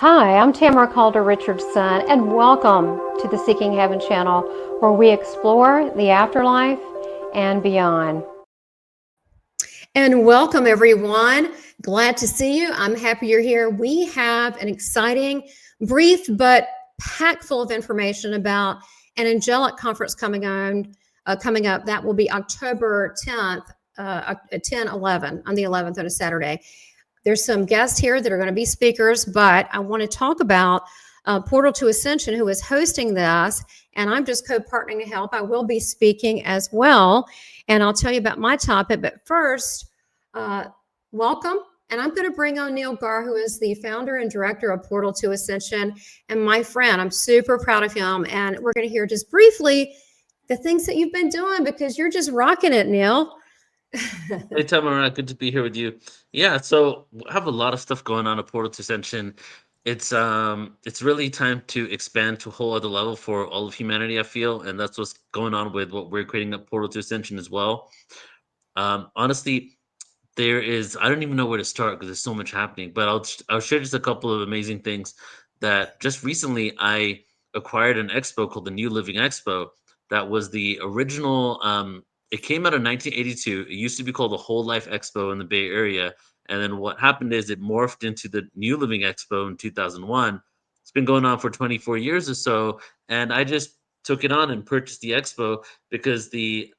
Hi, I'm Tamara Caulder Richardson, and welcome to the Seeking Heaven channel, where we explore the afterlife and beyond. And welcome, everyone. Glad to see you. I'm happy you're here. We have an exciting, brief, but packed full of information about an angelic conference coming up. That will be October 10th, 10/11, on the 11th on a Saturday. There's some guests here that are going to be speakers, but I want to talk about Portal to Ascension, who is hosting this, and I'm just co-partnering to help. I will be speaking as well, and I'll tell you about my topic. But first, welcome, and I'm going to bring on Neil Gaur, who is the founder and director of Portal to Ascension, and my friend. I'm super proud of him, and we're going to hear just briefly the things that you've been doing, because you're just rocking it, Neil. Hey Tamara, good to be here with you. Yeah, so I have a lot of stuff going on at Portal to Ascension. It's really time to expand to a whole other level for all of humanity, I feel, and that's what's going on with what we're creating at Portal to Ascension as well. Honestly, I don't even know where to start because there's so much happening, but I'll share just a couple of amazing things that just recently I acquired an expo called the New Living Expo. That was the original. It came out in 1982. It used to be called the Whole Life Expo in the Bay Area, and then what happened is it morphed into the New Living Expo in 2001. It's been going on for 24 years or so, and I just took it on and purchased the expo because the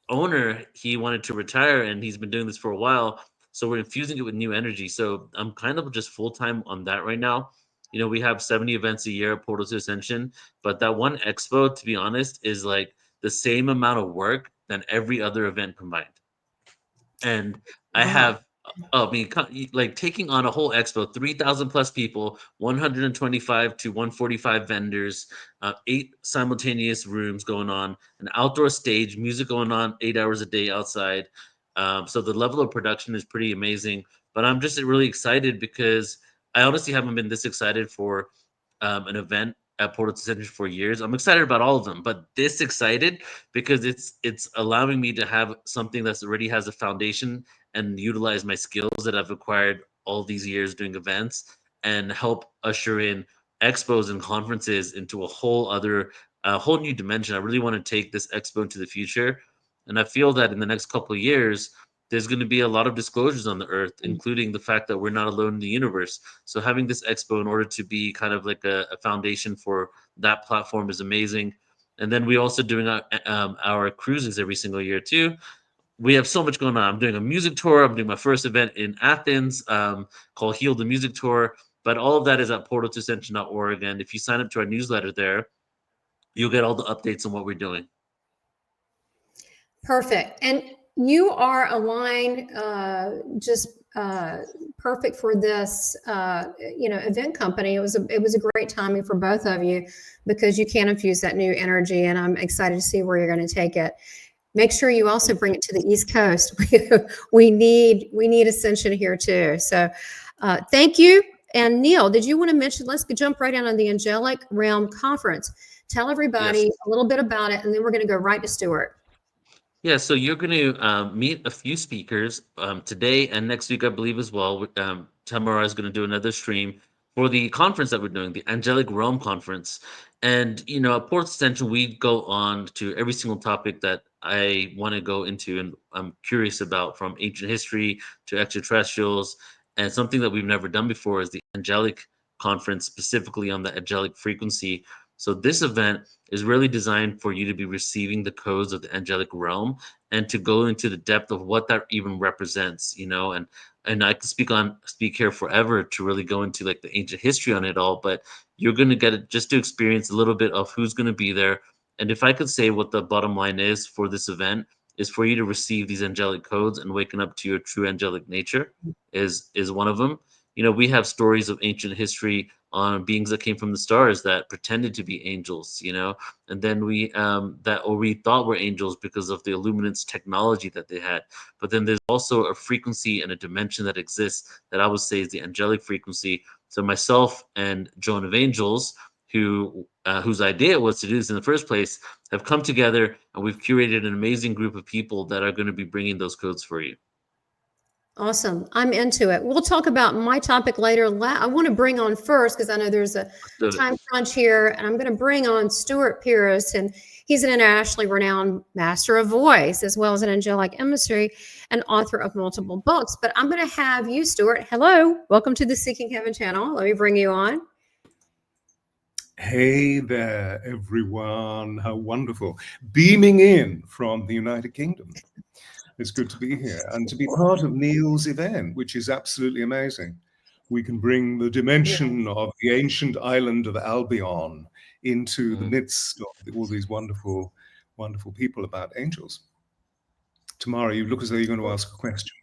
owner, he wanted to retire and he's been doing this for a while, so we're infusing it with new energy. So I'm kind of just full-time on that right now. We have 70 events a year at Portal to Ascension, but that one expo, to be honest, is like the same amount of work than every other event combined. And I Wow. have like taking on a whole expo, 3,000 plus people, 125 to 145 vendors, 8 simultaneous rooms going on, an outdoor stage, music going on 8 hours a day outside. So the level of production is pretty amazing. But I'm just really excited because I honestly haven't been this excited for an event at Portal to Ascension for years. I'm excited about all of them, but this excited because it's allowing me to have something that's already has a foundation and utilize my skills that I've acquired all these years doing events and help usher in expos and conferences into a whole new dimension. I really want to take this expo into the future, and I feel that in the next couple of years there's going to be a lot of disclosures on the earth, including the fact that we're not alone in the universe. So having this expo in order to be kind of like a foundation for that platform is amazing. And then we also doing our cruises every single year too. We have so much going on. I'm doing a music tour. I'm doing my first event in Athens called Heal the Music Tour. But all of that is at portaltoascension.org. And if you sign up to our newsletter there, you'll get all the updates on what we're doing. Perfect. And you are aligned, just perfect for this, event company. It was a great timing for both of you because you can infuse that new energy, and I'm excited to see where you're going to take it. Make sure you also bring it to the East Coast. We need Ascension here too. So thank you. And Neil, did you want to mention, let's jump right in on the Angelic Realm Conference. Tell everybody a little bit about it, and then we're going to go right to Stuart. Yeah, so you're going to meet a few speakers today and next week, I believe, as well. Tamara is going to do another stream for the conference that we're doing, the Angelic Realm Conference. And, at Port Ascension, we go on to every single topic that I want to go into and I'm curious about, from ancient history to extraterrestrials. And something that we've never done before is the Angelic Conference, specifically on the angelic frequency. So this event is really designed for you to be receiving the codes of the angelic realm and to go into the depth of what that even represents, and I could speak here forever to really go into like the ancient history on it all, but you're going to get it just to experience a little bit of who's going to be there. And if I could say what the bottom line is for this event is for you to receive these angelic codes and waking up to your true angelic nature is one of them. We have stories of ancient history on beings that came from the stars that pretended to be angels, you know, and then we thought were angels because of the illuminance technology that they had. But then there's also a frequency and a dimension that exists that I would say is the angelic frequency. So myself and Joan of Angels, whose idea it was to do this in the first place, have come together, and we've curated an amazing group of people that are going to be bringing those codes for you. Awesome. I'm into it. We'll talk about my topic later. I want to bring on first, because I know there's a time crunch here, and I'm going to bring on Stewart Pearce, and he's an internationally renowned master of voice, as well as an angelic emissary and author of multiple books. But I'm going to have you, Stewart. Hello. Welcome to the Seeking Heaven channel. Let me bring you on. Hey there, everyone. How wonderful. Beaming in from the United Kingdom. It's good to be here and to be part of Neil's event, which is absolutely amazing. We can bring the dimension of the ancient island of Albion into the midst of all these wonderful, wonderful people about angels. Tamara, you look as though you're going to ask a question.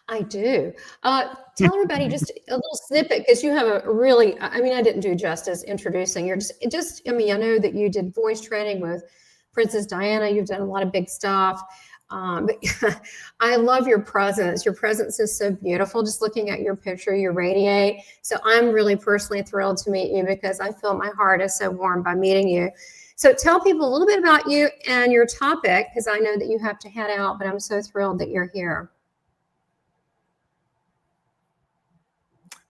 I do. Tell everybody just a little snippet, because you have a really, I mean, I didn't do justice introducing. You're just, I mean, I know that you did voice training with Princess Diana. You've done a lot of big stuff. But I love your presence. Your presence is so beautiful. Just looking at your picture, you radiate. So I'm really personally thrilled to meet you, because I feel my heart is so warm by meeting you. So tell people a little bit about you and your topic, because I know that you have to head out, but I'm so thrilled that you're here.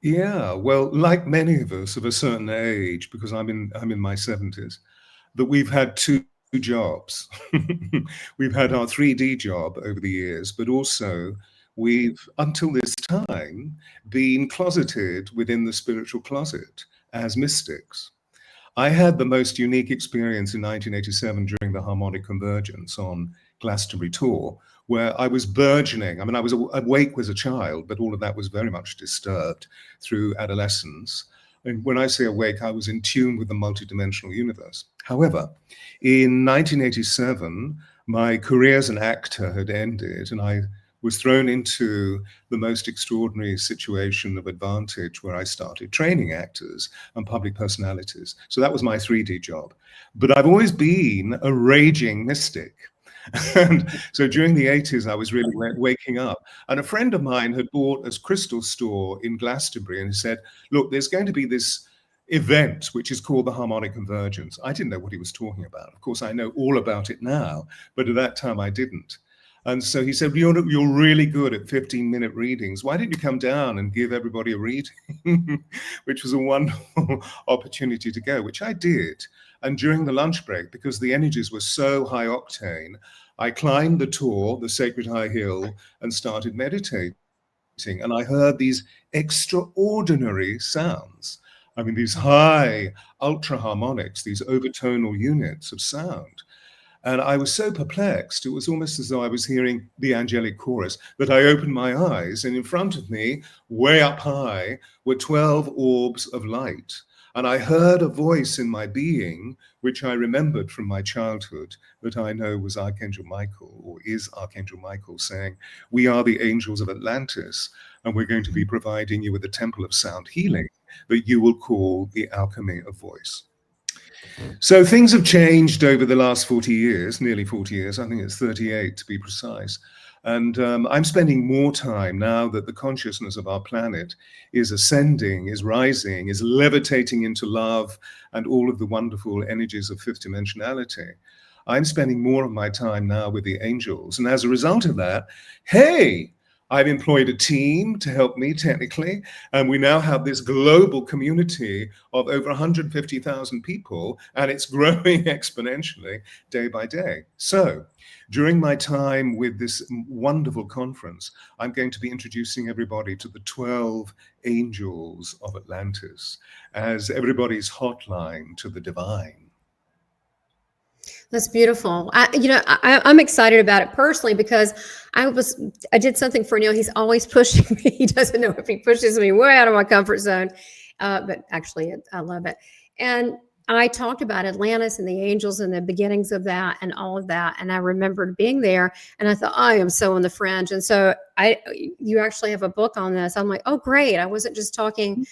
Yeah, well, like many of us of a certain age, because I'm in my 70s, that we've had two jobs. We've had our 3D job over the years, but also we've, until this time, been closeted within the spiritual closet as mystics. I had the most unique experience in 1987 during the Harmonic Convergence on Glastonbury Tour, where I was burgeoning. I mean, I was awake as a child, but all of that was very much disturbed through adolescence. And when I say awake, I was in tune with the multidimensional universe. However, in 1987, my career as an actor had ended, and I was thrown into the most extraordinary situation of advantage, where I started training actors and public personalities. So that was my 3D job. But I've always been a raging mystic. And so during the 80s, I was really waking up. And a friend of mine had bought a crystal store in Glastonbury, and he said, look, there's going to be this event which is called the Harmonic Convergence. I didn't know what he was talking about. Of course, I know all about it now, but at that time I didn't. And so he said, you're really good at 15-minute readings. Why don't you come down and give everybody a reading? Which was a wonderful opportunity to go, which I did. And during the lunch break, because the energies were so high octane, I climbed the Tor, the Sacred High Hill, and started meditating. And I heard these extraordinary sounds. I mean, these high ultra harmonics, these overtonal units of sound. And I was so perplexed, it was almost as though I was hearing the angelic chorus, that I opened my eyes, and in front of me, way up high, were 12 orbs of light. And I heard a voice in my being, which I remembered from my childhood, that I know was Archangel Michael, or is Archangel Michael, saying, we are the angels of Atlantis, and we're going to be providing you with a temple of sound healing that you will call the alchemy of voice. So things have changed over the last 40 years, nearly 40 years. I think it's 38 to be precise. And I'm spending more time now that the consciousness of our planet is ascending, is rising, is levitating into love and all of the wonderful energies of fifth dimensionality. I'm spending more of my time now with the angels. And as a result of that, hey, I've employed a team to help me technically, and we now have this global community of over 150,000 people, and it's growing exponentially day by day. So during my time with this wonderful conference, I'm going to be introducing everybody to the 12 angels of Atlantis as everybody's hotline to the divine. That's beautiful. I'm excited about it personally, because I did something for Neil. He's always pushing me. He doesn't know if he pushes me way out of my comfort zone, but actually I love it. And I talked about Atlantis and the angels and the beginnings of that and all of that. And I remembered being there and I thought, I am so on the fringe. And so you actually have a book on this. I'm like, oh, great. I wasn't just talking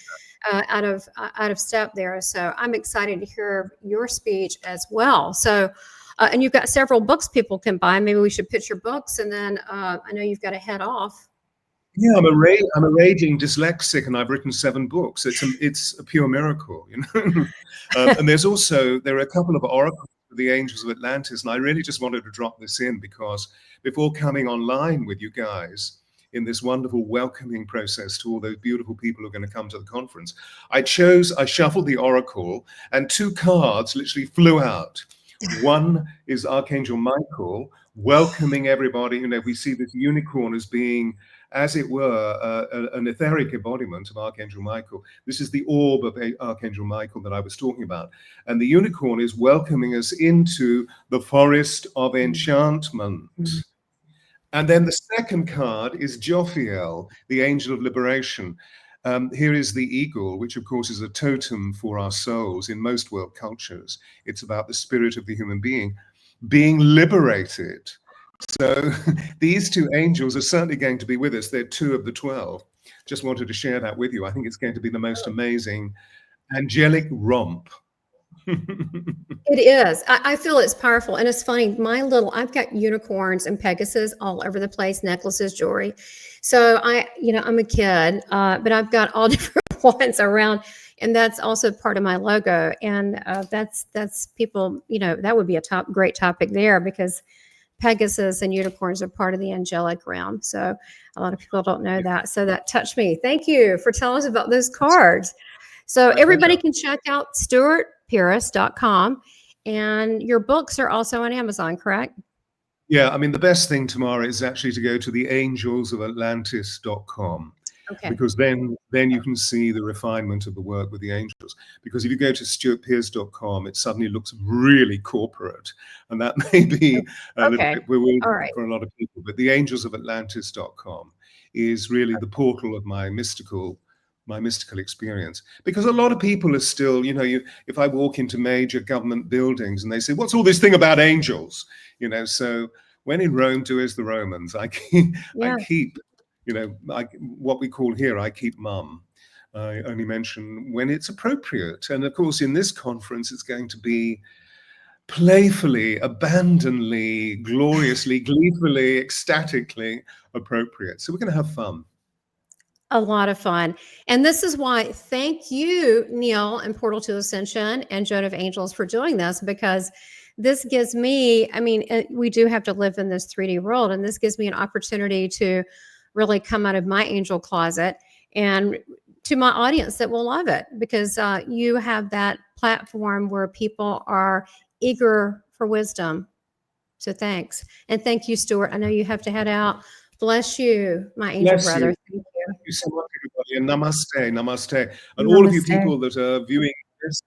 out of step there. So I'm excited to hear your speech as well. So, and you've got several books people can buy. Maybe we should pitch your books. And then I know you've got to head off. Yeah, I'm a raging dyslexic, and I've written 7 books. It's a pure miracle, you know. And there are a couple of oracles for the Angels of Atlantis, and I really just wanted to drop this in because before coming online with you guys in this wonderful welcoming process to all those beautiful people who are going to come to the conference, I shuffled the oracle, and 2 cards literally flew out. One is Archangel Michael welcoming everybody. You know, we see this unicorn as being, as it were, an etheric embodiment of Archangel Michael. This is the orb of Archangel Michael that I was talking about. And the unicorn is welcoming us into the forest of enchantment. And then the second card is Jophiel, the angel of liberation. Here is the eagle, which of course is a totem for our souls in most world cultures. It's about the spirit of the human being liberated. So these 2 angels are certainly going to be with us. They're 2 of the 12. Just wanted to share that with you. I think it's going to be the most amazing angelic romp. It is. I feel it's powerful. And it's funny. I've got unicorns and Pegasus all over the place, necklaces, jewelry. So I'm a kid, but I've got all different ones around. And that's also part of my logo. And that's people, that would be a great topic there because Pegasus and unicorns are part of the angelic realm. So a lot of people don't know that. So that touched me. Thank you for telling us about those cards. So everybody can check out StewartPearce.com, and your books are also on Amazon, correct? Yeah, I mean, the best thing, Tamara, is actually to go to the angelsofatlantis.com. Okay. Because then you can see the refinement of the work with the angels. Because if you go to StewartPearce.com, it suddenly looks really corporate, and that may be a little bit bewildering for a lot of people. But the angelsofatlantis.com is really the portal of my mystical experience. Because a lot of people are still, if I walk into major government buildings and they say, "What's all this thing about angels?" So when in Rome, do as the Romans. I keep. What we call here, I keep mum. I only mention when it's appropriate. And of course, in this conference, it's going to be playfully, abandonedly, gloriously, gleefully, ecstatically appropriate. So we're going to have fun. A lot of fun. And this is why, thank you, Neil and Portal to Ascension and Joan of Angels for doing this, because this gives me, we do have to live in this 3D world, and this gives me an opportunity to really come out of my angel closet and to my audience that will love it, because you have that platform where people are eager for wisdom. So thanks. And thank you, Stuart. I know you have to head out. Bless you, my angel brother. Thank you. Thank you so much, everybody. And namaste, namaste. And all of you people that are viewing this,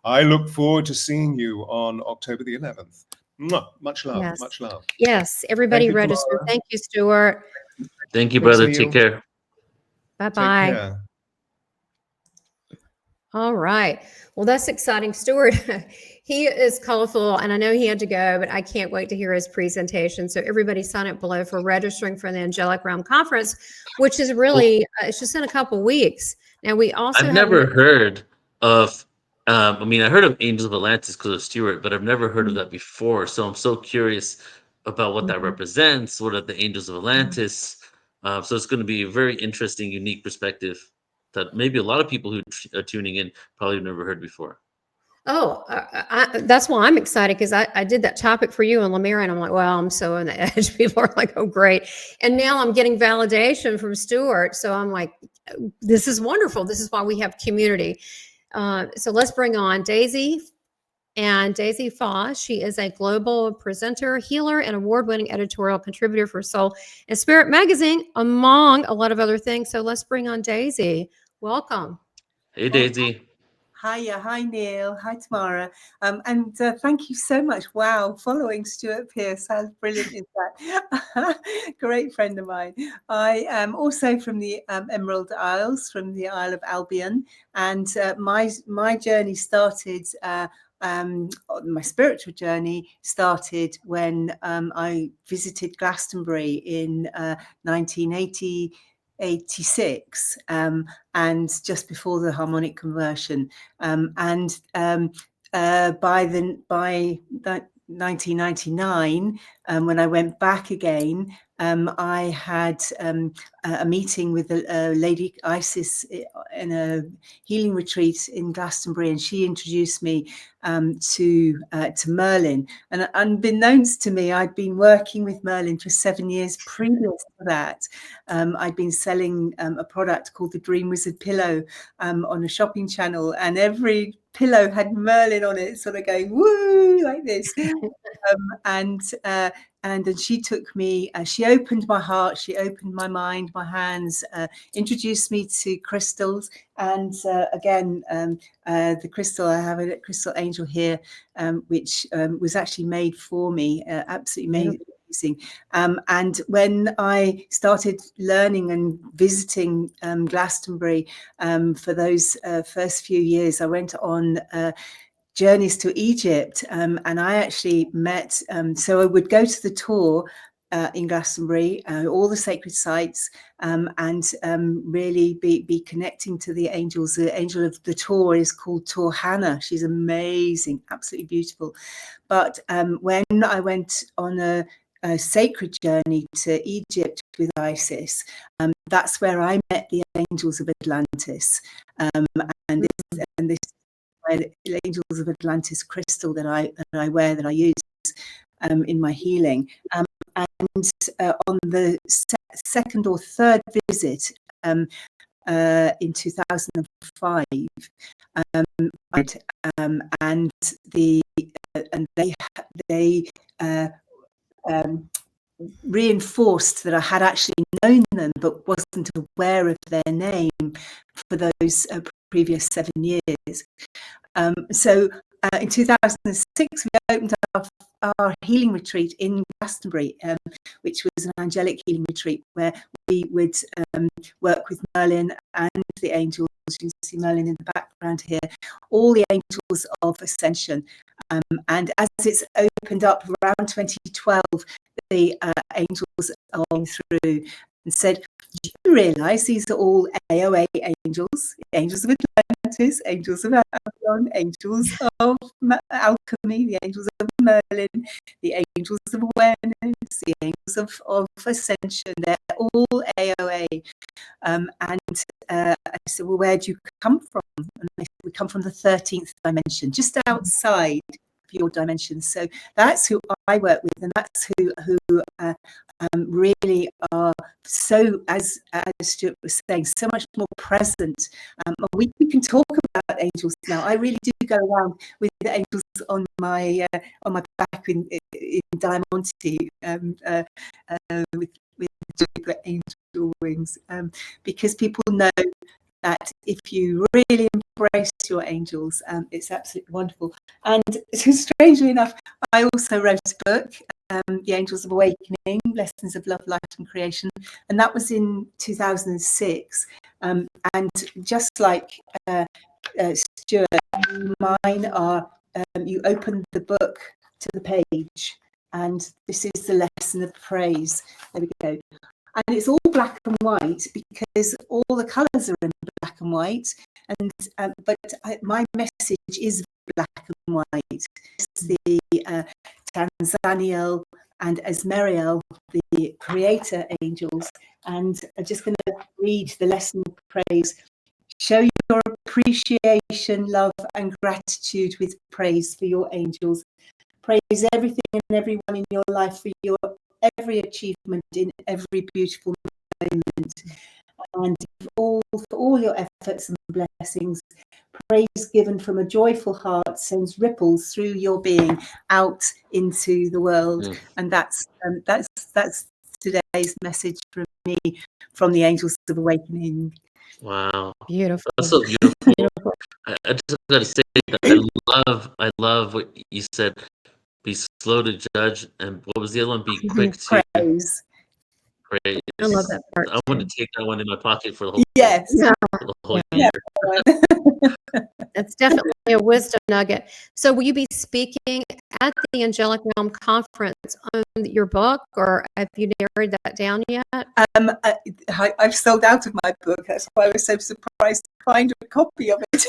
I look forward to seeing you on October the 11th. Much love, yes. Much love. Yes, everybody register. Thank you, Stuart. Thank you, brother. Take care. Bye-bye. Take care. All right. Well, that's exciting. Stuart, he is colorful, and I know he had to go, but I can't wait to hear his presentation. So everybody sign up below for registering for the Angelic Realm Conference, which is really, it's just in a couple weeks. Now, we also I've never heard of, I heard of Angels of Atlantis because of Stewart, but I've never heard of that before. So I'm so curious about what that represents. What are the Angels of Atlantis? So it's going to be a very interesting, unique perspective that maybe a lot of people who are tuning in probably have never heard before. Oh, that's why I'm excited, because I did that topic for you on Lemire, and I'm like, well, I'm so on the edge. People are like, oh, great. And now I'm getting validation from Stewart. So I'm like, this is wonderful. This is why we have community. So let's bring on Daisy. And Daisy Foss, she is a global presenter, healer, and award-winning editorial contributor for Soul and Spirit magazine, among a lot of other things. So let's bring on Daisy. Welcome. Hey, Daisy. Hiya, hi Neil, hi Tamara, and thank you so much. Wow, following Stuart Pearce, how brilliant is that? Great friend of mine. I am also from the Emerald Isles, from the Isle of Albion, and my journey started. My spiritual journey started when I visited Glastonbury in 1986, and just before the harmonic conversion, by 1999, when I went back again, I had a meeting with a lady Isis in a healing retreat in Glastonbury, and she introduced me to Merlin. And unbeknownst to me, I'd been working with Merlin for 7 years previous to that. I'd been selling a product called the Dream Wizard pillow on a shopping channel, and every pillow had Merlin on it, sort of going woo like this. And then she took me, she opened my heart, she opened my mind, my hands, introduced me to crystals. And again, the crystal, I have a crystal angel here, which was actually made for me, absolutely amazing. And when I started learning and visiting Glastonbury for those first few years, I went on journeys to Egypt, and I actually met, so I would go to the tour in Glastonbury, all the sacred sites, and really be connecting to the angels. The angel of the tour is called Tor Hannah. She's amazing, absolutely beautiful. But when I went on a sacred journey to Egypt with Isis, that's where I met the angels of Atlantis, and this the Angels of Atlantis crystal that I wear, that I use in my healing. And on the second or third visit in 2005, and they reinforced that I had actually known them but wasn't aware of their name for those previous 7 years. So in 2006, we opened our healing retreat in Glastonbury, which was an angelic healing retreat where we would work with Merlin and the angels. You can see Merlin in the background here, all the angels of Ascension. And as it's opened up around 2012, the angels are going through and said, "Do you realise these are all AOA angels, angels of Atlantis, angels of Avalon, angels of alchemy, the angels of Merlin, the angels of awareness, the angels of Ascension? They're all AOA." And I said, "Well, where do you come from?" And they said, "We come from the 13th dimension, just outside your dimension." So that's who I work with, and that's who really are, so as Stuart was saying, so much more present. We can talk about angels now. I really do go around with the angels on my back in Diamante, with angel wings, because people know that if you really embrace your angels, it's absolutely wonderful. And strangely enough, I also wrote a book, The Angels of Awakening, Lessons of Love, Light and Creation, and that was in 2006. And just like Stuart, mine are, you open the book to the page, and this is the lesson of praise. There we go. And it's all black and white because all the colours are in black and white. And but my message is black and white. It's the Tanzaniel and Esmeriel, the creator angels. And I'm just going to read the lesson of praise. Show your appreciation, love and gratitude with praise for your angels. Praise everything and everyone in your life for your every achievement in every beautiful moment, and for all your efforts and blessings. Praise given from a joyful heart sends ripples through your being out into the world. And that's today's message from me, from the Angels of Awakening. Wow. Beautiful. That's so beautiful. I just gotta say that I love what you said. Be slow to judge, and what was the other one? Be quick to Praise. praise. I love that part. I want too. to take that one in my pocket for the whole Yes. Yeah. for the whole Yeah. year. That's definitely a wisdom nugget. So will you be speaking at the Angelic Realm Conference on your book, or have you narrowed that down yet? I've sold out of my book. That's why I was so surprised to find a copy of it.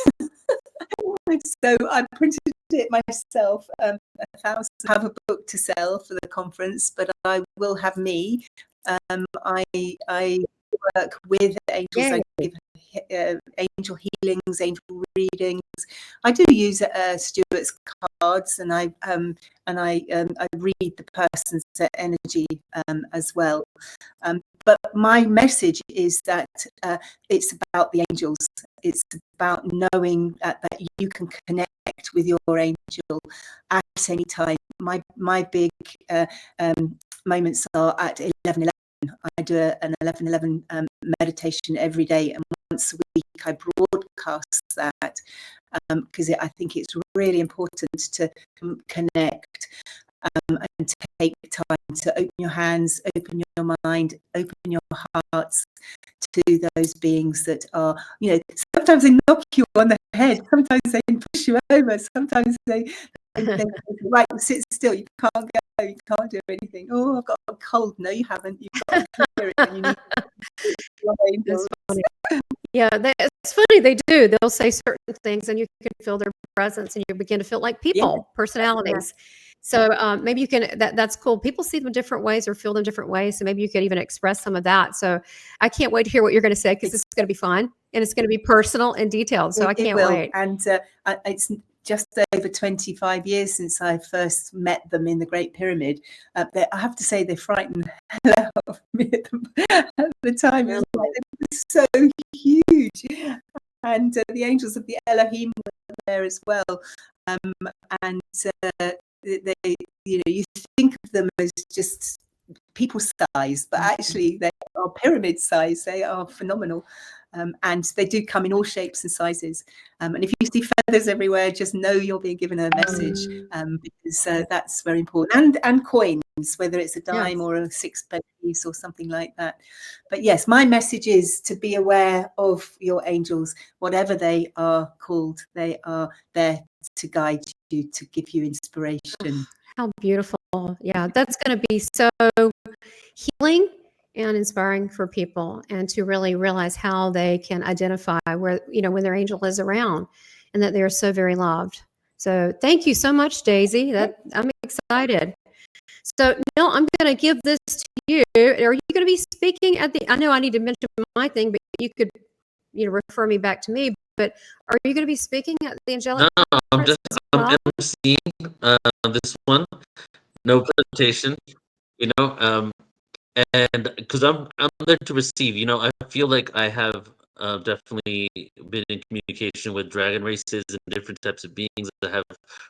So I printed it myself. I have a book to sell for the conference, but I will have me. I work with angels. Yay. I give angel healings, angel readings. I do use Stuart's cards, and I read the person's energy as well. But my message is that it's about the angels. It's about knowing that you can connect with your angel at any time. My big moments are at 11:11. I do an 11:11 meditation every day, and once a week I broadcast that because I think it's really important to connect and take time to open your hands, open your mind, open your hearts to those beings that are, sometimes they knock you on the head, sometimes they push you over, sometimes they right, sit still, you can't go, you can't do anything. Oh, I've got a cold. No, you haven't. You've got to clear it, and you need That's funny. Yeah, it's funny. They do. They'll say certain things, and you can feel their presence, and you begin to feel like people, personalities. So maybe you can. That's cool. People see them different ways or feel them different ways. So maybe you could even express some of that. So I can't wait to hear what you're going to say, because it's going to be fun and it's going to be personal and detailed. So I can't wait. And it's just over 25 years since I first met them in the Great Pyramid. I have to say they frightened the hell out of me at the time. It was so huge. And the angels of the Elohim were there as well. And they, you think of them as just people size, but actually they are pyramid size. They are phenomenal. And they do come in all shapes and sizes. And if you see feathers everywhere, just know you're being given a message, because that's very important. And coins, whether it's a dime or a sixpence piece or something like that. But yes, my message is to be aware of your angels, whatever they are called. They are there to guide you, to give you inspiration. How beautiful. Yeah, that's going to be so healing and inspiring for people, and to really realize how they can identify where, when their angel is around, and that they are so very loved. So thank you so much, Daisy. I'm excited. So Neil, I'm going to give this to you. Are you going to be speaking at the, I know I need to mention my thing, but you could, refer me back to me, but are you going to be speaking at the Angelic? No, I'm emceeing this one. No presentation, and because I'm there to receive. I feel like I have definitely been in communication with dragon races and different types of beings that have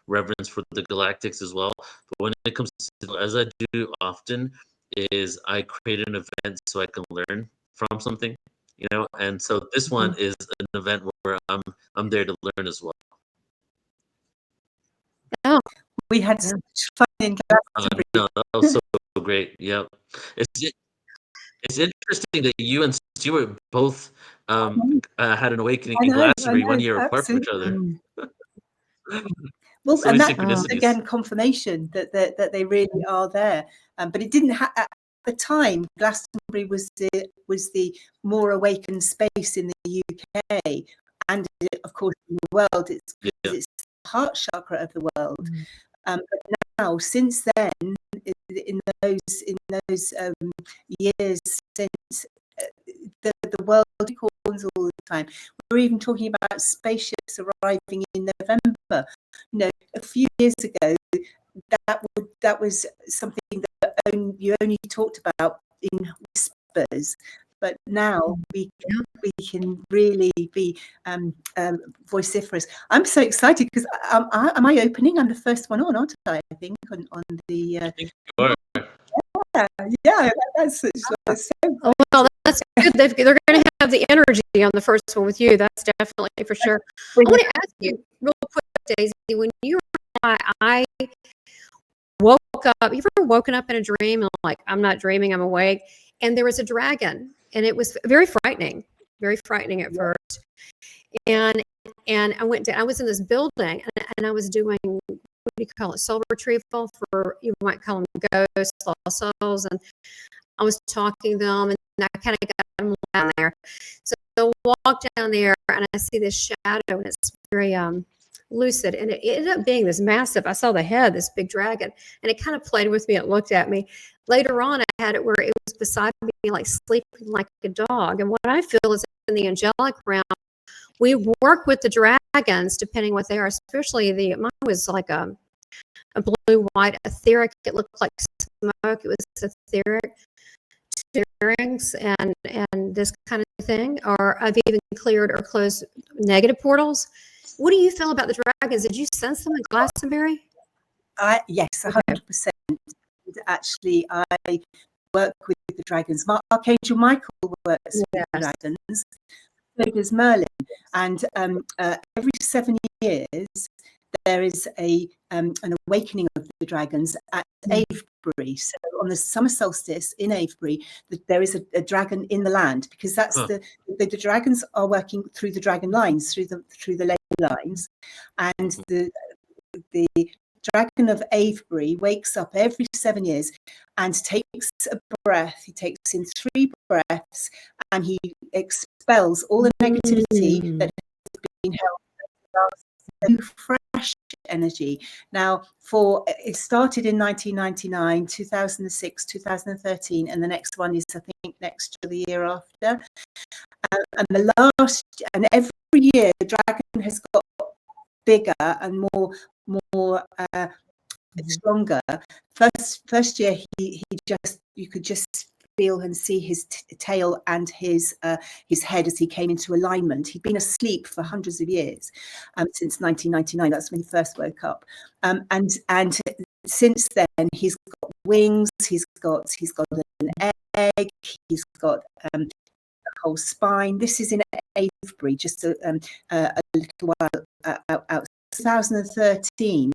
reverence for the galactics as well. But when it comes to, as I do often, is I create an event so I can learn from something, and so this one is an event where I'm there to learn as well. Oh, we had such fun in Glastonbury. No, that was so great. Yep. It's interesting that you and Stuart both had an awakening in Glastonbury 1 year apart from each other. Well, So and many that synchronicities. again, confirmation that they really are there. But it didn't at the time. Glastonbury was the more awakened space in the UK, and of course in the world. It's the heart chakra of the world. But now, since then, in those years since, the world calls all the time. We're even talking about spaceships arriving in November. A few years ago, that was something that you only talked about in whispers. But now we can really be vociferous. I'm so excited because am I opening? I'm the first one on, aren't I? I think on the. I think you are. Yeah, that's so well, that's that's good. They're going to have the energy on the first one with you. That's definitely for sure. I want to ask you real quick, Daisy, when you were, I woke up, you ever woken up in a dream and like, I'm not dreaming, I'm awake, and there was a dragon, and it was very frightening at first. And I went to, I was in this building, and I was doing, what do you call it, soul retrieval for, you might call them ghosts, lost souls, and I was talking to them, and I kind of got them down there. So I walk down there, and I see this shadow, and it's very lucid, and it ended up being this massive, I saw the head, this big dragon, and it kind of played with me. It looked at me. Later on, I had it where it was beside me, like sleeping like a dog. And what I feel is in the angelic realm, we work with the dragons, depending what they are, especially mine was like a blue-white etheric. It looked like smoke. It was etheric stirrings and this kind of thing. Or I've even cleared or closed negative portals. What do you feel about the dragons? Did you sense them in Glastonbury? Yes, 100%. Actually, I work with the dragons. Archangel Michael works with the dragons. So does Merlin. And every 7 years, there is an awakening of the dragons at Avebury. So on the summer solstice in Avebury, there is a dragon in the land, because that's the dragons are working through the dragon lines, through the ley lines, and the dragon of Avebury wakes up every 7 years and takes a breath. He takes in 3 breaths, and he expels all the negativity that has been held. New fresh energy. Now, it started in 1999, 2006, 2013, and the next one is, I think, next year, the year after. And every year the dragon has got bigger and more stronger. First year you could just feel and see his tail and his head as he came into alignment. He'd been asleep for hundreds of years, since 1999. That's when he first woke up, and since then he's got wings. He's got an egg. He's got a whole spine. This is in Avebury, just a little while out. 2013,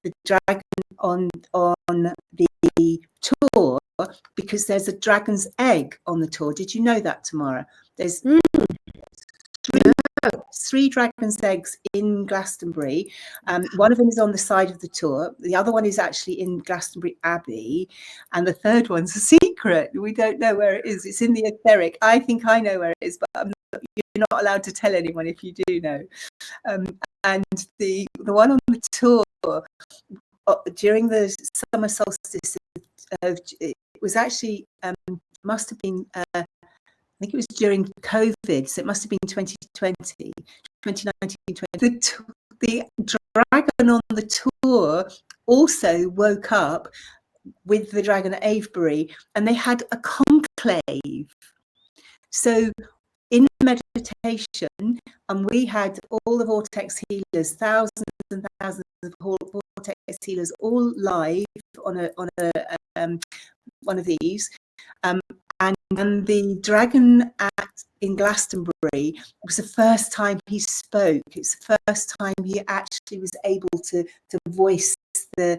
the dragon on the tour, because there's a dragon's egg on the tour. Did you know that, Tamara? There's three dragon's eggs in Glastonbury. One of them is on the side of the tour. The other one is actually in Glastonbury Abbey. And the third one's a secret. We don't know where it is. It's in the etheric. I think I know where it is, but you're not allowed to tell anyone if you do know. And the one on the tour, during the summer solstice, it was actually, must have been, I think it was during COVID, so it must have been 2019, 2020. The dragon on the tour also woke up with the dragon at Avebury, and they had a conclave. So in meditation, and we had all the vortex healers, thousands and thousands of vortex healers, all live on one of these, and the dragon in Glastonbury was the first time he spoke. It's the first time he actually was able to voice the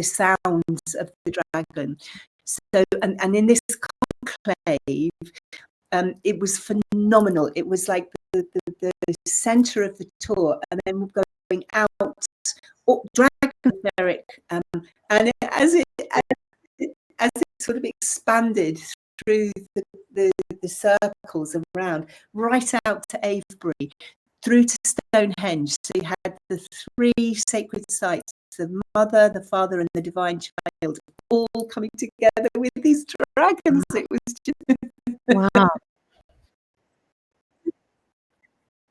sounds of the dragon. So and in this conclave, it was phenomenal. It was like the center of the tour, and then going out, dragon etheric, and as it sort of expanded through the circles around, right out to Avebury, through to Stonehenge. So you had the 3 sacred sites: the Mother, the Father, and the Divine Child, all coming together with these dragons. It was just wow.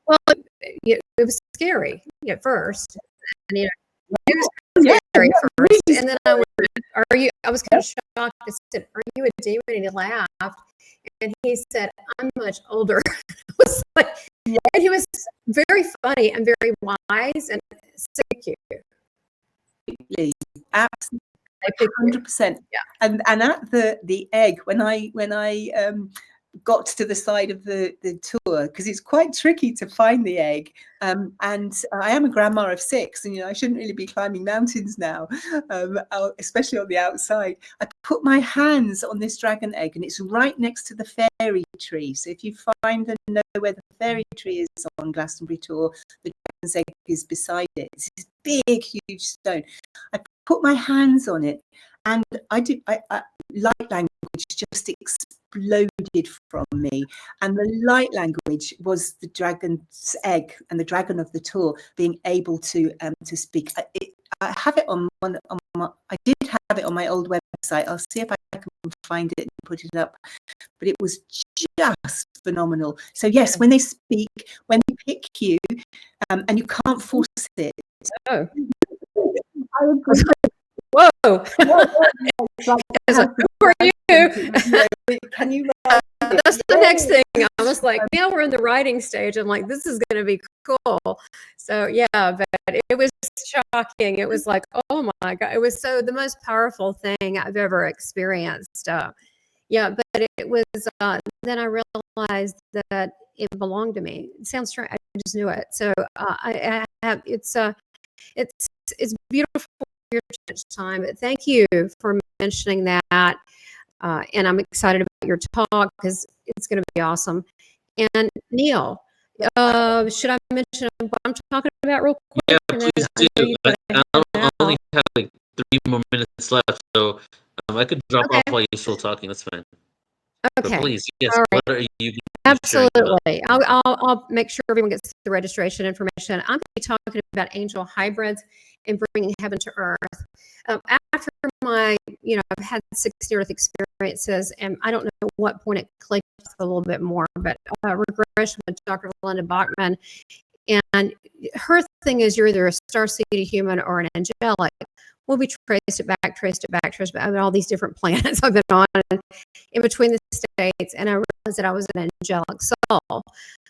Well, it was scary at first. And, it was scary at first. And then I went, I was kind of shocked. I said, "Are you a demon?" And he laughed. And he said, "I'm much older." I was like, and he was very funny and very wise and so cute. Absolutely, 100%. Yeah. And at the egg, when I got to the side of the tour, because it's quite tricky to find the egg. And I am a grandma of 6, and I shouldn't really be climbing mountains now, especially on the outside. I put my hands on this dragon egg, and it's right next to the fairy tree. So if you find and know where the fairy tree is on Glastonbury tour, the dragon's egg is beside it. It's this big, huge stone. I put my hands on it, and light language just exploded from me. And the light language was the dragon's egg and the dragon of the tour being able to speak. I have it on I did have it on my old website. I'll see if I can find it and put it up. But it was just phenomenal. So yes, when they speak, when they pick you, and you can't force it. Oh. Whoa! Who are you? Can you? That's the next thing. I was like, now we're in the writing stage. I'm like, this is going to be cool. So yeah, but it was shocking. It was like, oh my God, it was the most powerful thing I've ever experienced. Yeah, but it was. Then I realized that it belonged to me. It sounds strange. I just knew it. So I have. It's beautiful. Your time, but thank you for mentioning that, and I'm excited about your talk because it's going to be awesome. And Neil, should I mention what I'm talking about real quick? Yeah, please do. I only have like 3 more minutes left, so I could drop off while you're still talking. That's fine. Okay. But please, yes. All right. What are you? Absolutely. I'll make sure everyone gets the registration information. I'm going to be talking about angel hybrids and bringing heaven to earth. After my, I've had 60 earth experiences, and I don't know what point it clicked a little bit more, but regression with Dr. Linda Bachman. And her thing is you're either a starseed human or an angelic. Well, we traced it back, I mean, all these different planets I've been on in between the states, and I realized that I was an angelic soul.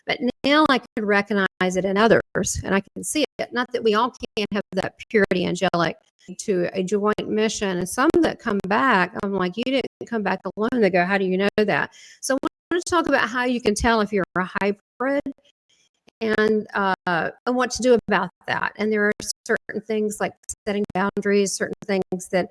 But now I can recognize it in others, and I can see it. Not that we all can't have that purity angelic to a joint mission. And some that come back, I'm like, you didn't come back alone. They go, how do you know that? So I want to talk about how you can tell if you're a hybrid, and what to do about that. And there are certain things like setting boundaries, certain things that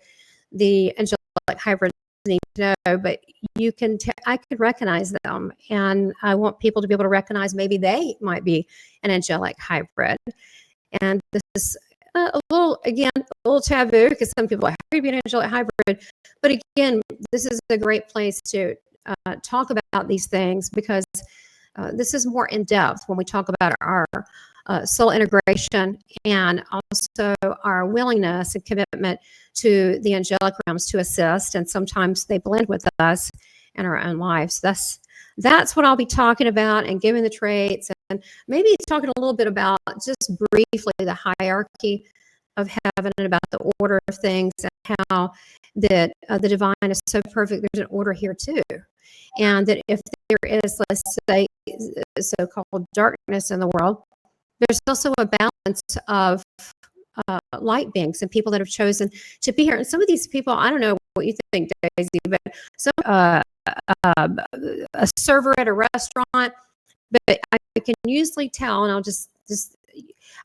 the angelic hybrids need to know, but you can I could recognize them, and I want people to be able to recognize maybe they might be an angelic hybrid. And this is a little taboo, because some people are like, how do you be an angelic hybrid? But again, this is a great place to talk about these things, because this is more in depth when we talk about our soul integration, and also our willingness and commitment to the angelic realms to assist. And sometimes they blend with us in our own lives. That's what I'll be talking about, and giving the traits, and maybe talking a little bit about, just briefly, the hierarchy of heaven and about the order of things, and how that the divine is so perfect. There's an order here too. And that if there is, let's say, so-called darkness in the world, there's also a balance of light beings and people that have chosen to be here. And some of these people, I don't know what you think, Daisy, but some a server at a restaurant, but I can usually tell, and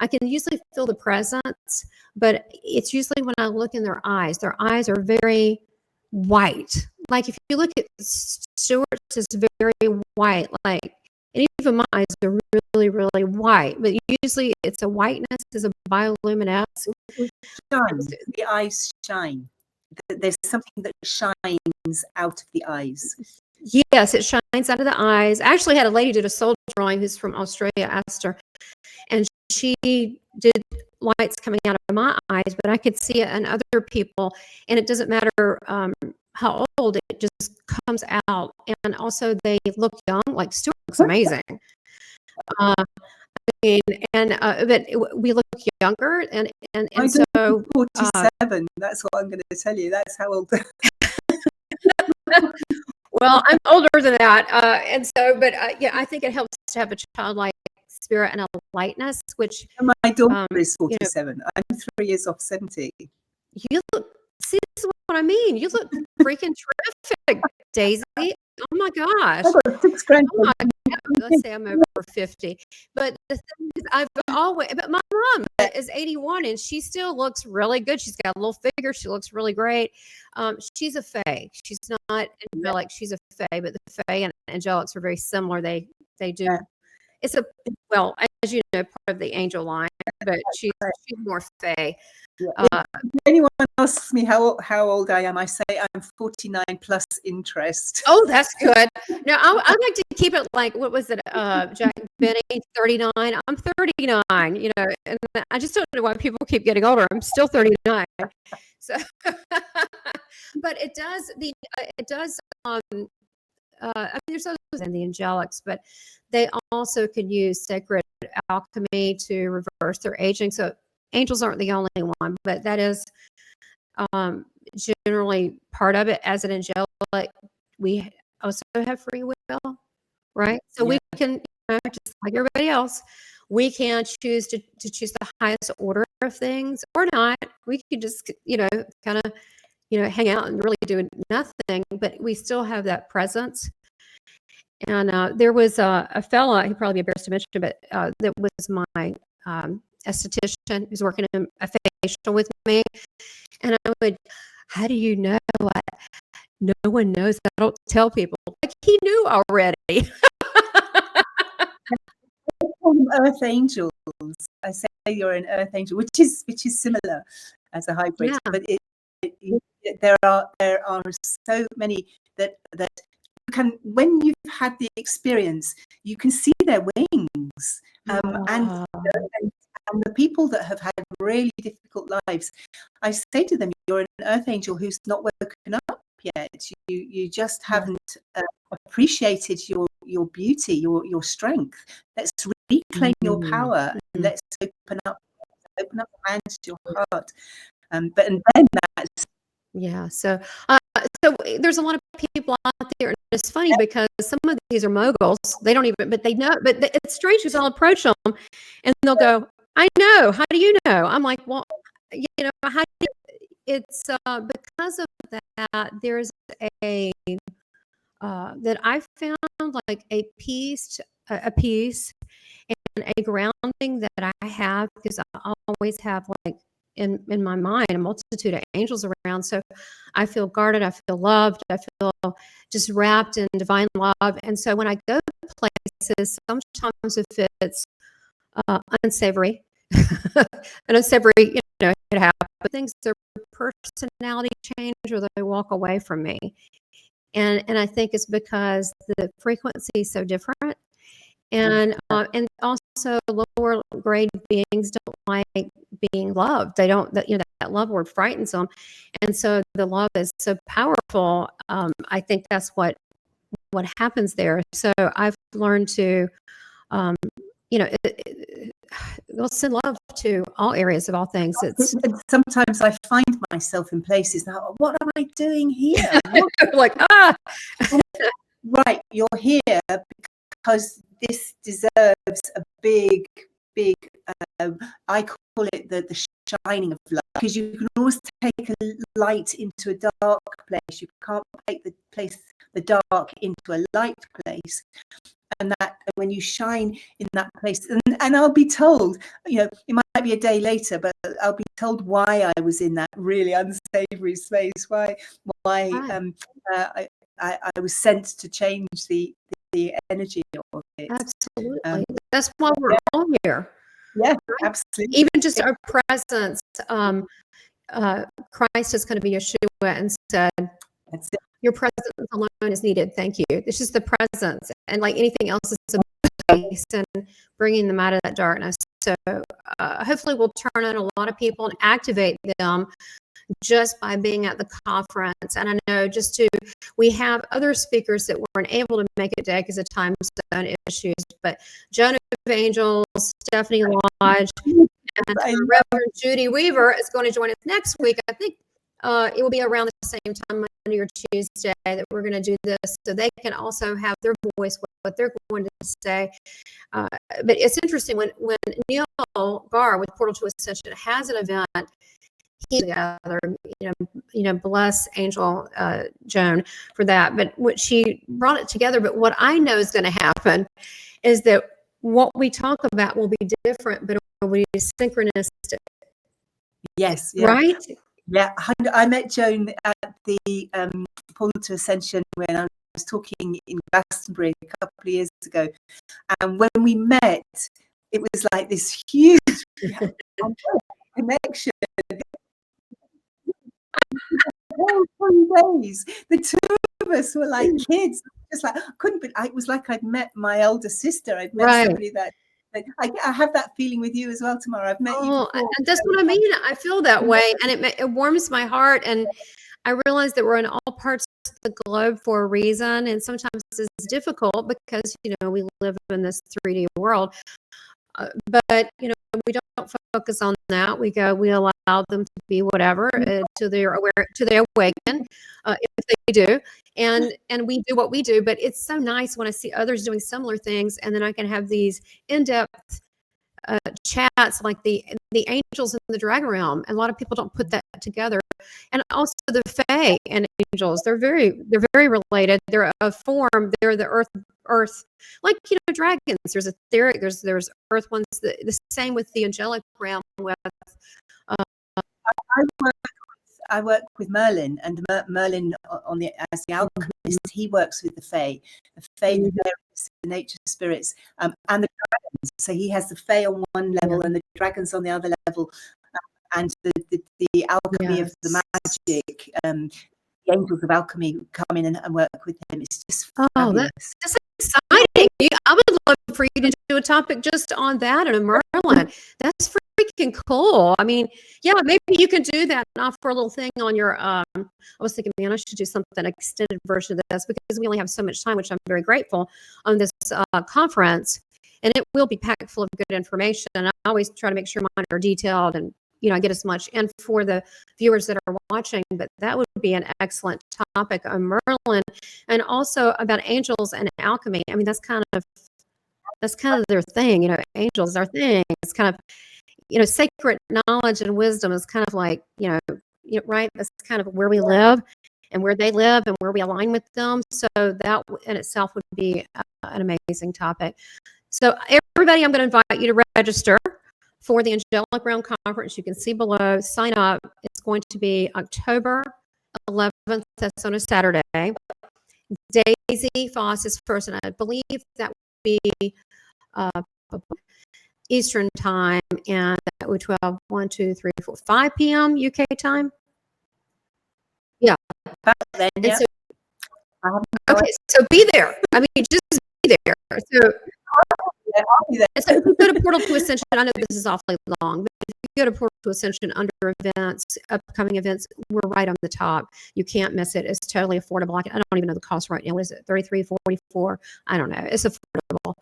I can usually feel the presence, but it's usually when I look in their eyes. Their eyes are very white. Like if you look at Stewart's, is very white, like, and even my eyes are really, really white. But usually it's a whiteness, is a bioluminescence. The eyes shine. There's something that shines out of the eyes. Yes, it shines out of the eyes. I actually had a lady did a soul drawing who's from Australia, asked her, and she did lights coming out of my eyes, but I could see it in other people, and it doesn't matter how old, it just comes out. And also they look young, like Stuart looks amazing. But we look younger, and so 47. That's what I'm going to tell you. That's how old. Well, I'm older than that, and so, but yeah, I think it helps to have a childlike spirit and a lightness. Which my daughter is 47. I'm 3 years off 70. You look. See, this is what I mean. You look freaking terrific, Daisy. Oh my gosh. I've got 6 grandchildren. Oh my God. Let's say I'm over 50. But the thing is, but my mom is 81 and she still looks really good. She's got a little figure. She looks really great. She's a fae. She's not angelic. She's a fae, but the fae and angelics are very similar. They do. It's well, as you know, part of the angel line, but she's more fae. If anyone asks me how old I am, I say I'm 49 plus interest. Oh, that's good. Now, I like to keep it like, what was it, Jack Benny, 39? I'm 39, you know, and I just don't know why people keep getting older. I'm still 39. So, but it does, I mean, there's others in the angelics, but they also can use sacred alchemy to reverse their aging. So angels aren't the only one, but that is generally part of it. As an angelic, we also have free will, right? So we can, you know, just like everybody else, we can choose to choose the highest order of things or not. We could just, you know, kind of, you know, hang out and really do nothing, but we still have that presence. And there was a fella, he'd probably be embarrassed to mention, but that was my esthetician who's working in a facial with me. And I would, how do you know? No one knows. I don't tell people. Like, he knew already. Earth angels. I say you're an earth angel, which is similar as a hybrid. But there are so many that you can, when you've had the experience, you can see their wings. And the people that have had really difficult lives, I say to them, you're an earth angel who's not woken up yet. You just haven't appreciated your beauty, your strength. Let's reclaim your power and let's open up the hands to your heart. And then that's So there's a lot of people out there, and it's funny because some of these are moguls. They don't even, but they know. But it's strange because I'll approach them, and they'll go, "I know. How do you know?" I'm like, "Well, you know, how do you?" It's because of that. There's a that I found like a peace and a grounding that I have, because I always have, like, in my mind, a multitude of angels around. So I feel guarded, I feel loved, I feel just wrapped in divine love. And so when I go to places, sometimes if it's unsavory, an unsavory, you know, it happens, but things, their personality change or they walk away from me. And I think it's because the frequency is so different. And also lower grade beings don't like being loved. They don't, you know, that love word frightens them. And so the love is so powerful. I think that's what happens there. So I've learned to, you know, we'll send love to all areas of all things. It's sometimes I find myself in places now, what am I doing here? like, right, you're here because this deserves a big, I call it the shining of light, because you can always take a light into a dark place. You can't take the dark into a light place. And that when you shine in that place, and I'll be told, you know, it might be a day later, but I'll be told why I was in that really unsavory space, why I was sent to change the energy of it. Absolutely. That's why we're all here. Yeah, absolutely. Even just our presence. Christ is going to be Yeshua and said, that's it. Your presence alone is needed. Thank you. It's just the presence, and like anything else, is a place and bringing them out of that darkness. So hopefully we'll turn on a lot of people and activate them just by being at the conference. And I know we have other speakers that weren't able to make it today because of time zone issues, but Joan of Angels, Stephanie Lodge, and Reverend Judy Weaver is going to join us next week. I think it will be around the same time, Monday or Tuesday, that we're going to do this, so they can also have their voice, what they're going to say. But it's interesting when Neil Gaur with Portal to Ascension has an event, together. Bless Angel Joan for that. But what she brought it together. But what I know is going to happen is that what we talk about will be different, but it will be synchronistic. Yes. Yeah. Right? Yeah. I met Joan at the Portal to Ascension when I was talking in Glastonbury a couple of years ago. And when we met, it was like this huge connection. The whole 20 days, the two of us were like kids. Just like it was like I'd met my older sister. I'd met somebody that I have that feeling with you as well, Tamara. I've met you before. That's what I mean. I feel that way, and it warms my heart. And I realize that we're in all parts of the globe for a reason, and sometimes it's difficult because we live in this 3D world. But we don't focus on that. We allow them to be whatever till they awaken, if they do, and we do what we do. But it's so nice when I see others doing similar things, and then I can have these in-depth chats like the angels in the dragon realm. And a lot of people don't put that together. And also the fae and angels, they're very related. They're a form. They're the earth, like dragons. There's etheric. There's earth ones. The same with the angelic realm. With I work with Merlin, and Merlin as the alchemist, he works with the fae, the nature spirits, and the dragons. So he has the fae on one level and the dragons on the other level, and the alchemy of the magic. The angels of alchemy come in and work with him. It's just fabulous. That's exciting. I would love for you to do a topic just on that and a Merlin. That's freaking cool. I mean, yeah, maybe you can do that and offer a little thing on your I was thinking, man, I should do something extended version of this because we only have so much time, which I'm very grateful on this conference, and it will be packed full of good information. And I always try to make sure mine are detailed and I get as much in for the viewers that are watching. But that would be an excellent topic on Merlin, and also about angels and alchemy. I mean, that's kind of their thing. Angels, our thing. It's kind of sacred knowledge and wisdom is kind of like right. That's kind of where we live and where they live and where we align with them. So that in itself would be an amazing topic. So everybody, I'm going to invite you to register for the Angelic Realm Conference. You can see below, sign up. It's going to be October 11th. That's on a Saturday. Daisy Foss is first, and I believe that would be Eastern time, and that would 1, 2, 3, 4, 5 p.m. UK time. Yeah. Then, yeah. So be there. I mean, just be there. So so if you go to Portal to Ascension, I know this is awfully long, but if you go to Portal to Ascension under events, upcoming events, we're right on the top. You can't miss it. It's totally affordable. I don't even know the cost right now. What is it? $33, $44? I don't know. It's affordable.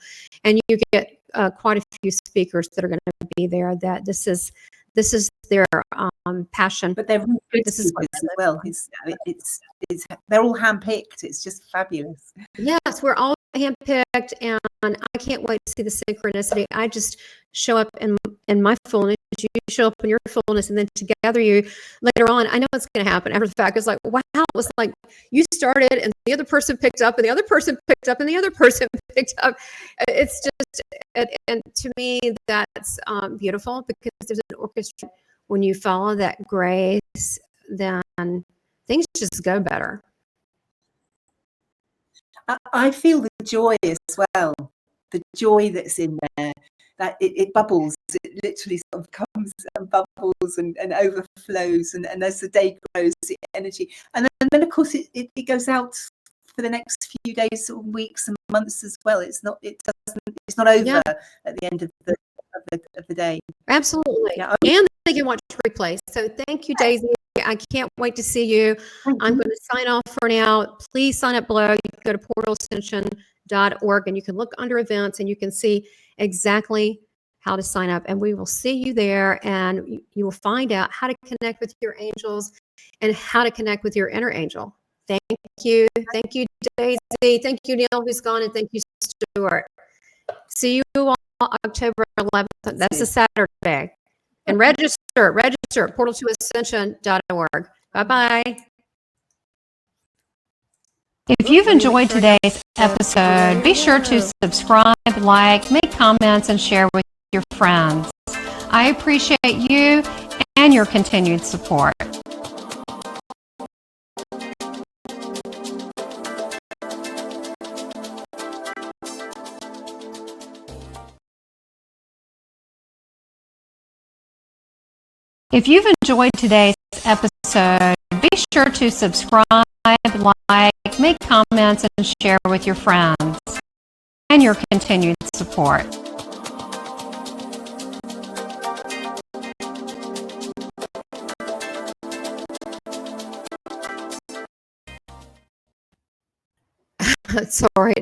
And you get quite a few speakers that are going to be there. That this is their passion. But they're really good speakers as well. They're all handpicked. It's just fabulous. Yes, we're all handpicked, and I can't wait to see the synchronicity. I just show up in my fullness. You show up in your fullness, and then together you later on. I know what's going to happen after the fact. It's like, wow, it was like you started, and the other person picked up, and the other person picked up, and the other person picked up. It's just, and to me, that's beautiful because there's an orchestra. When you follow that grace, then things just go better. I feel the joy as well, the joy that's in there, that it bubbles, it literally sort of comes and bubbles and overflows, and as the day grows, the energy, and then of course it goes out for the next few days, sort of weeks and months as well. It's not over at the end of the day. Absolutely. Yeah. And they can watch replays. So thank you, Daisy. I can't wait to see you. I'm going to sign off for now. Please sign up below. You can go to portalascension.org and you can look under events and you can see exactly how to sign up. And we will see you there, and you will find out how to connect with your angels and how to connect with your inner angel. Thank you. Thank you, Daisy. Thank you, Neil, who's gone, and thank you, Stuart. See you all October 11th. That's a Saturday. And register at portal2ascension.org. Bye-bye. If you've enjoyed today's episode, be sure to subscribe, like, make comments, and share with your friends. I appreciate you and your continued support. If you've enjoyed today's episode, be sure to subscribe, like, make comments, and share with your friends, and your continued support. Sorry,